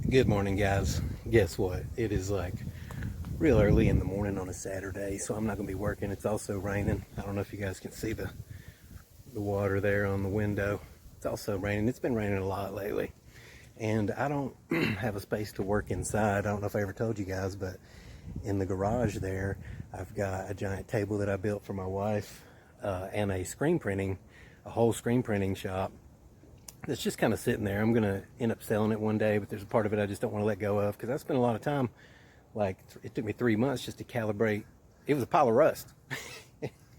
Good morning, guys. Guess what? It is like real early in the morning on a Saturday, so I'm not going to be working. It's also raining. I don't know if you guys can see the water there on the window. It's also raining. It's been raining a lot lately. And I don't have a space to work inside. I don't know if I ever told you guys, but in the garage there, I've got a giant table that I built for my wife and a whole screen printing shop that's just kind of sitting there. I'm gonna end up selling it one day, but there's a part of it I just don't want to let go of because I spent a lot of time. Like it took me 3 months just to calibrate. It was a pile of rust.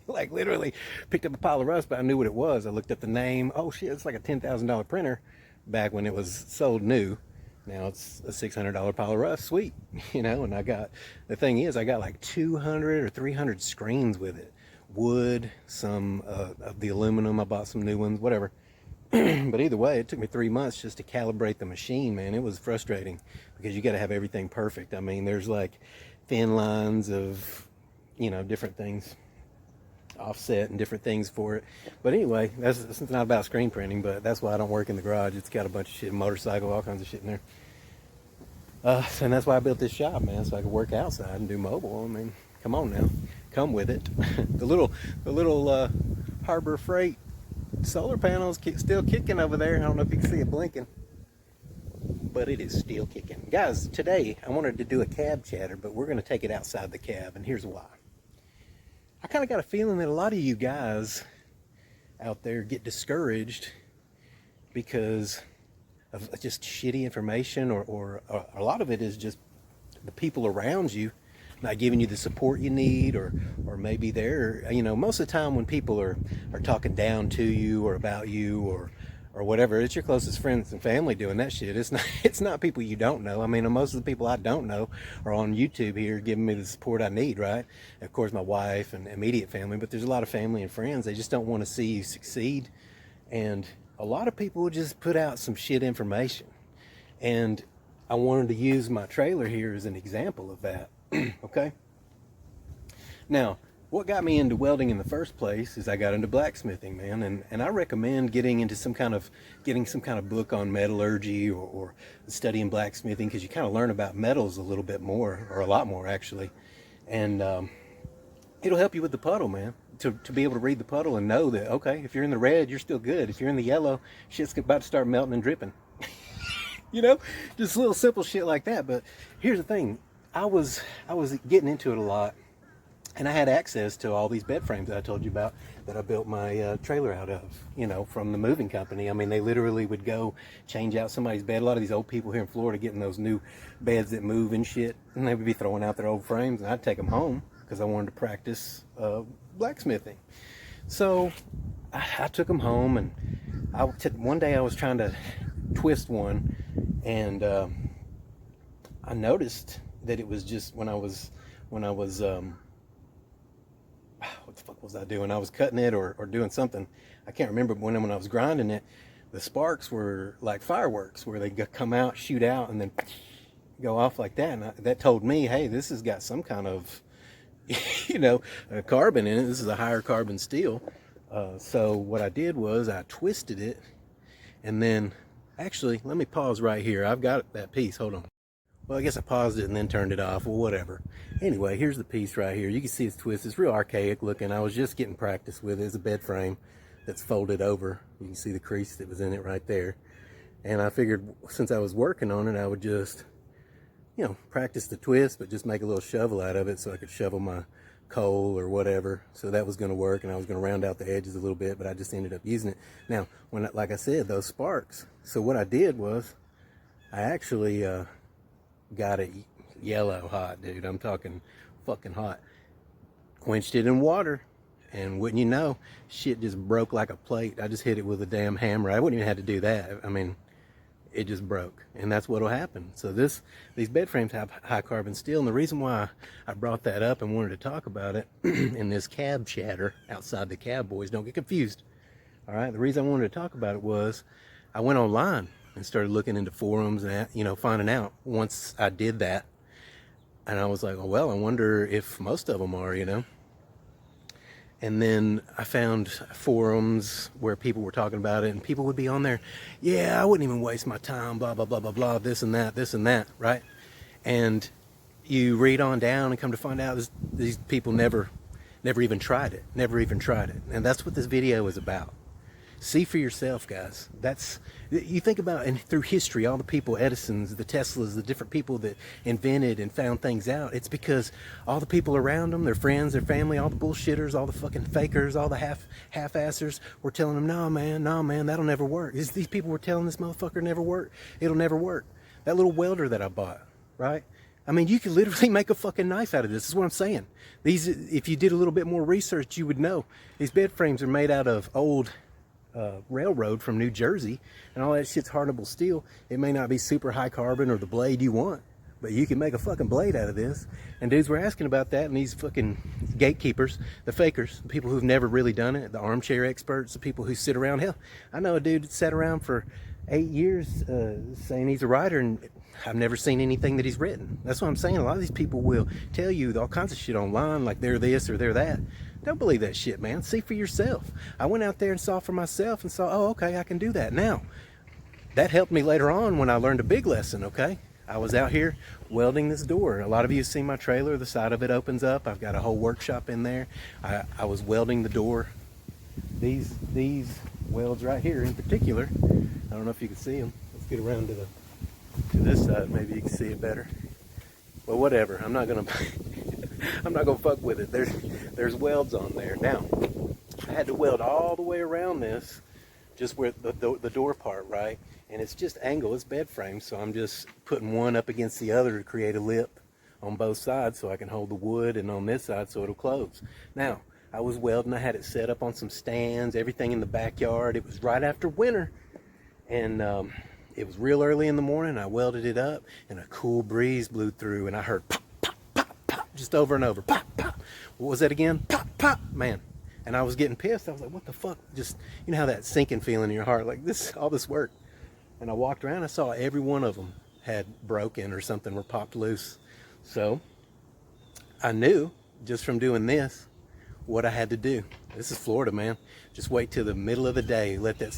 Like literally picked up a pile of rust, but I knew what it was. I looked up the name. Oh shit, it's like a $10,000 printer back when it was sold new. Now it's a $600 pile of rust. Sweet, And the thing is, I got like 200 or 300 screens with it. Wood, some of the aluminum. I bought some new ones, whatever. But either way, it took me 3 months just to calibrate the machine, man. It was frustrating because you got to have everything perfect. I mean, there's like thin lines of, different things, offset and different things for it. But anyway, that's not about screen printing, but that's why I don't work in the garage. It's got a bunch of shit, motorcycle, all kinds of shit in there. And that's why I built this shop, man, so I could work outside and do mobile. I mean, come on now, come with it. the little Harbor Freight solar panels still kicking over there. I don't know if you can see it blinking, but it is still kicking. Guys, today I wanted to do a cab chatter, but we're going to take it outside the cab, and here's why. I kind of got a feeling that a lot of you guys out there get discouraged because of just shitty information, or a lot of it is just the people around you not giving you the support you need, or maybe they're, most of the time when people are talking down to you or about you or whatever, it's your closest friends and family doing that shit. It's not people you don't know. I mean, most of the people I don't know are on YouTube here giving me the support I need, right? Of course, my wife and immediate family, but there's a lot of family and friends. They just don't want to see you succeed. And a lot of people will just put out some shit information. And I wanted to use my trailer here as an example of that. Okay. Now, what got me into welding in the first place is I got into blacksmithing, man, and I recommend getting some kind of book on metallurgy, or studying blacksmithing, because you kind of learn about metals a little bit more, or a lot more actually, and it'll help you with the puddle, man. To be able to read the puddle and know that, okay, if you're in the red, you're still good. If you're in the yellow, shit's about to start melting and dripping. Just little simple shit like that. But here's the thing. I was getting into it a lot, and I had access to all these bed frames that I told you about that I built my trailer out of, from the moving company. I mean, they literally would go change out somebody's bed. A lot of these old people here in Florida getting those new beds that move and shit, and they would be throwing out their old frames, and I'd take them home because I wanted to practice blacksmithing. So I took them home, and one day I was trying to twist one, and I noticed that it was just when I was what the fuck was I doing? I was cutting it or doing something. I can't remember, but when I was grinding it, the sparks were like fireworks, where they come out, shoot out, and then go off like that. And that told me, hey, this has got some kind of, carbon in it. This is a higher carbon steel. So what I did was I twisted it, and then, actually, let me pause right here. I've got that piece. Hold on. Well, I guess I paused it and then turned it off. Well, whatever. Anyway, here's the piece right here. You can see it's twisted. It's real archaic looking. I was just getting practice with it. It's a bed frame that's folded over. You can see the crease that was in it right there. And I figured since I was working on it, I would just, practice the twist, but just make a little shovel out of it so I could shovel my coal or whatever. So that was going to work, and I was going to round out the edges a little bit, but I just ended up using it. Now, like I said, those sparks. So what I did was I actually got it yellow hot, dude. I'm talking fucking hot. Quenched it in water, and wouldn't you know, shit just broke like a plate. I just hit it with a damn hammer. I wouldn't even have to do that. I mean, it just broke, and that's what'll happen. So these bed frames have high carbon steel, and the reason why I brought that up and wanted to talk about it in this cab chatter outside the cab, boys, don't get confused. All right, the reason I wanted to talk about it was I went online and started looking into forums and, finding out once I did that. And I was like, well, I wonder if most of them are, And then I found forums where people were talking about it, and people would be on there, yeah, I wouldn't even waste my time, blah, blah, blah, blah, blah, this and that, right? And you read on down and come to find out these people never even tried it, And that's what this video is about. See for yourself, guys. You think about, and through history, all the people, Edisons, the Teslas, the different people that invented and found things out, it's because all the people around them, their friends, their family, all the bullshitters, all the fucking fakers, all the half-assers were telling them, no man, that'll never work. These people were telling this motherfucker never work. It'll never work. That little welder that I bought, right? I mean, you could literally make a fucking knife out of this. This is what I'm saying. If you did a little bit more research, you would know. These bed frames are made out of old railroad from New Jersey, and all that shit's hardenable steel. It may not be super high carbon or the blade you want, but you can make a fucking blade out of this. And dudes were asking about that, and these fucking gatekeepers, the fakers, the people who've never really done it, the armchair experts, the people who sit around. Hell, I know a dude that sat around for 8 years saying he's a writer, and I've never seen anything that he's written. That's what I'm saying. A lot of these people will tell you all kinds of shit online, like they're this or they're that. Don't believe that shit, man. See for yourself. I went out there and saw for myself and saw, oh, okay, I can do that. Now, that helped me later on when I learned a big lesson, okay? I was out here welding this door. A lot of you have seen my trailer. The side of it opens up. I've got a whole workshop in there. I was welding the door. These welds right here in particular. I don't know if you can see them. Let's get around to this side. Maybe you can see it better. Well, whatever. I'm not gonna fuck with it. There's welds on there. Now, I had to weld all the way around this, just where the door part, right? And it's just angle, it's bed frame, so I'm just putting one up against the other to create a lip on both sides so I can hold the wood, and on this side so it'll close. Now, I was welding, I had it set up on some stands, everything in the backyard. It was right after winter, and it was real early in the morning. I welded it up, and a cool breeze blew through, and I heard pop, pop, pop, pop, just over and over. Pop, pop. What was that again? Pop, pop, man. And I was getting pissed. I was like, what the fuck? Just, you know how that sinking feeling in your heart, like all this work. And I walked around, I saw every one of them had broken or something were popped loose. So I knew just from doing this what I had to do. This is Florida, man. Just wait till the middle of the day. Let that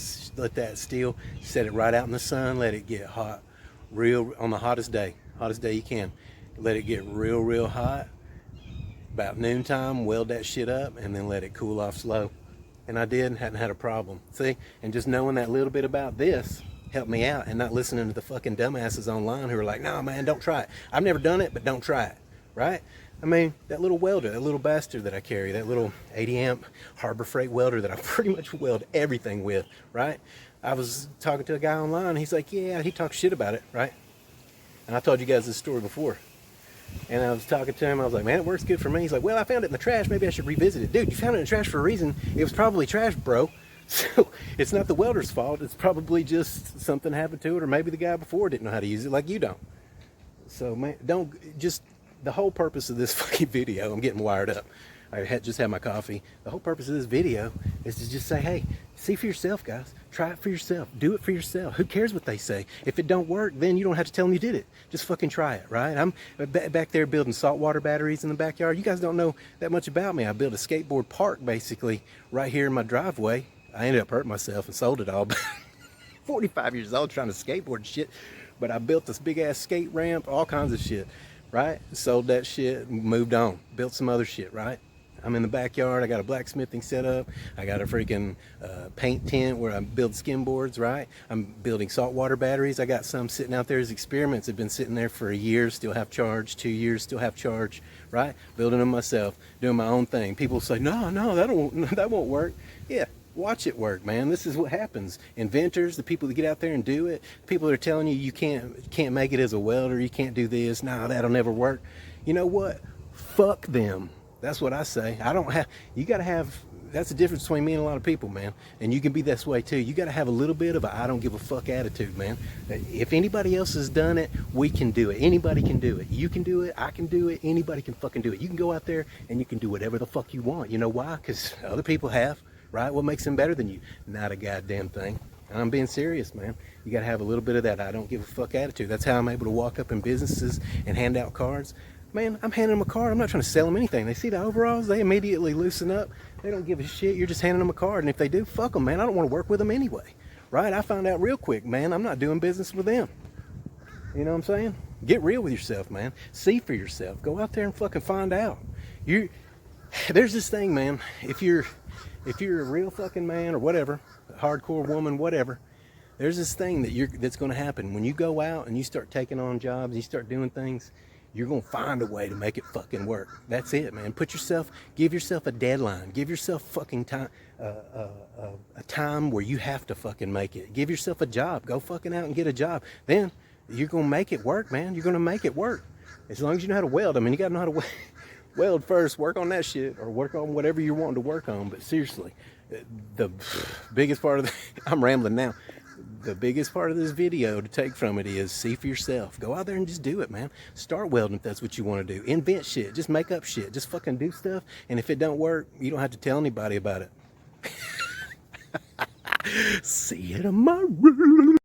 steel, set it right out in the sun. Let it get hot, on the hottest day you can. Let it get real hot. About noontime, weld that shit up, and then let it cool off slow. And I did, and hadn't had a problem. See, and just knowing that little bit about this helped me out, and not listening to the fucking dumbasses online who are like, no man, don't try it. I've never done it, but don't try it, right? I mean, that little welder, that little bastard that I carry, that little 80 amp Harbor Freight welder that I pretty much weld everything with, right? I was talking to a guy online, he's like, yeah, he talks shit about it, right? And I told you guys this story before. And I was talking to him, I was like, man, it works good for me. He's like, well, I found it in the trash, maybe I should revisit it. Dude, you found it in the trash for a reason. It was probably trash, bro. So it's not the welder's fault. It's probably just something happened to it, or maybe the guy before didn't know how to use it like you don't. So man, the whole purpose of this fucking video, I'm getting wired up. I just had my coffee. The whole purpose of this video is to just say, hey, see for yourself, guys. Try it for yourself. Do it for yourself. Who cares what they say? If it don't work, then you don't have to tell them you did it. Just fucking try it, right? I'm back there building saltwater batteries in the backyard. You guys don't know that much about me. I built a skateboard park, basically, right here in my driveway. I ended up hurting myself and sold it all. 45 years old trying to skateboard and shit. But I built this big-ass skate ramp, all kinds of shit, right? Sold that shit, moved on. Built some other shit, right? I'm in the backyard. I got a blacksmithing setup. I got a freaking paint tent where I build skimboards, right? I'm building saltwater batteries. I got some sitting out there as experiments. They've been sitting there for a year, still have charge. 2 years, still have charge, right? Building them myself, doing my own thing. People say, no, that won't work. Yeah, watch it work, man. This is what happens. Inventors, the people that get out there and do it, people that are telling you you can't make it as a welder, you can't do this, nah, that'll never work. You know what? Fuck them. That's what I say. You gotta have, that's the difference between me and a lot of people, man. And you can be this way too. You gotta have a little bit of a I don't give a fuck attitude, man. If anybody else has done it, we can do it. Anybody can do it. You can do it, I can do it, anybody can fucking do it. You can go out there and you can do whatever the fuck you want. You know why? Because other people have, right? What makes them better than you? Not a goddamn thing. And I'm being serious, man. You gotta have a little bit of that I don't give a fuck attitude. That's how I'm able to walk up in businesses and hand out cards. Man, I'm handing them a card. I'm not trying to sell them anything. They see the overalls, they immediately loosen up. They don't give a shit. You're just handing them a card. And if they do, fuck them, man. I don't want to work with them anyway. Right? I found out real quick, man, I'm not doing business with them. You know what I'm saying? Get real with yourself, man. See for yourself. Go out there and fucking find out. There's this thing, man. If you're a real fucking man or whatever, a hardcore woman, whatever, there's this thing that's going to happen when you go out and you start taking on jobs, you start doing things. You're going to find a way to make it fucking work. That's it, man. Give yourself a deadline. Give yourself fucking time, a time where you have to fucking make it. Give yourself a job. Go fucking out and get a job. Then you're going to make it work, man. You're going to make it work. As long as you know how to weld. I mean, you got to know how to weld first. Work on that shit or work on whatever you're wanting to work on. But seriously, the biggest part of I'm rambling now. The biggest part of this video to take from it is see for yourself. Go out there and just do it, man. Start welding if that's what you want to do. Invent shit. Just make up shit. Just fucking do stuff. And if it don't work, you don't have to tell anybody about it. See you tomorrow.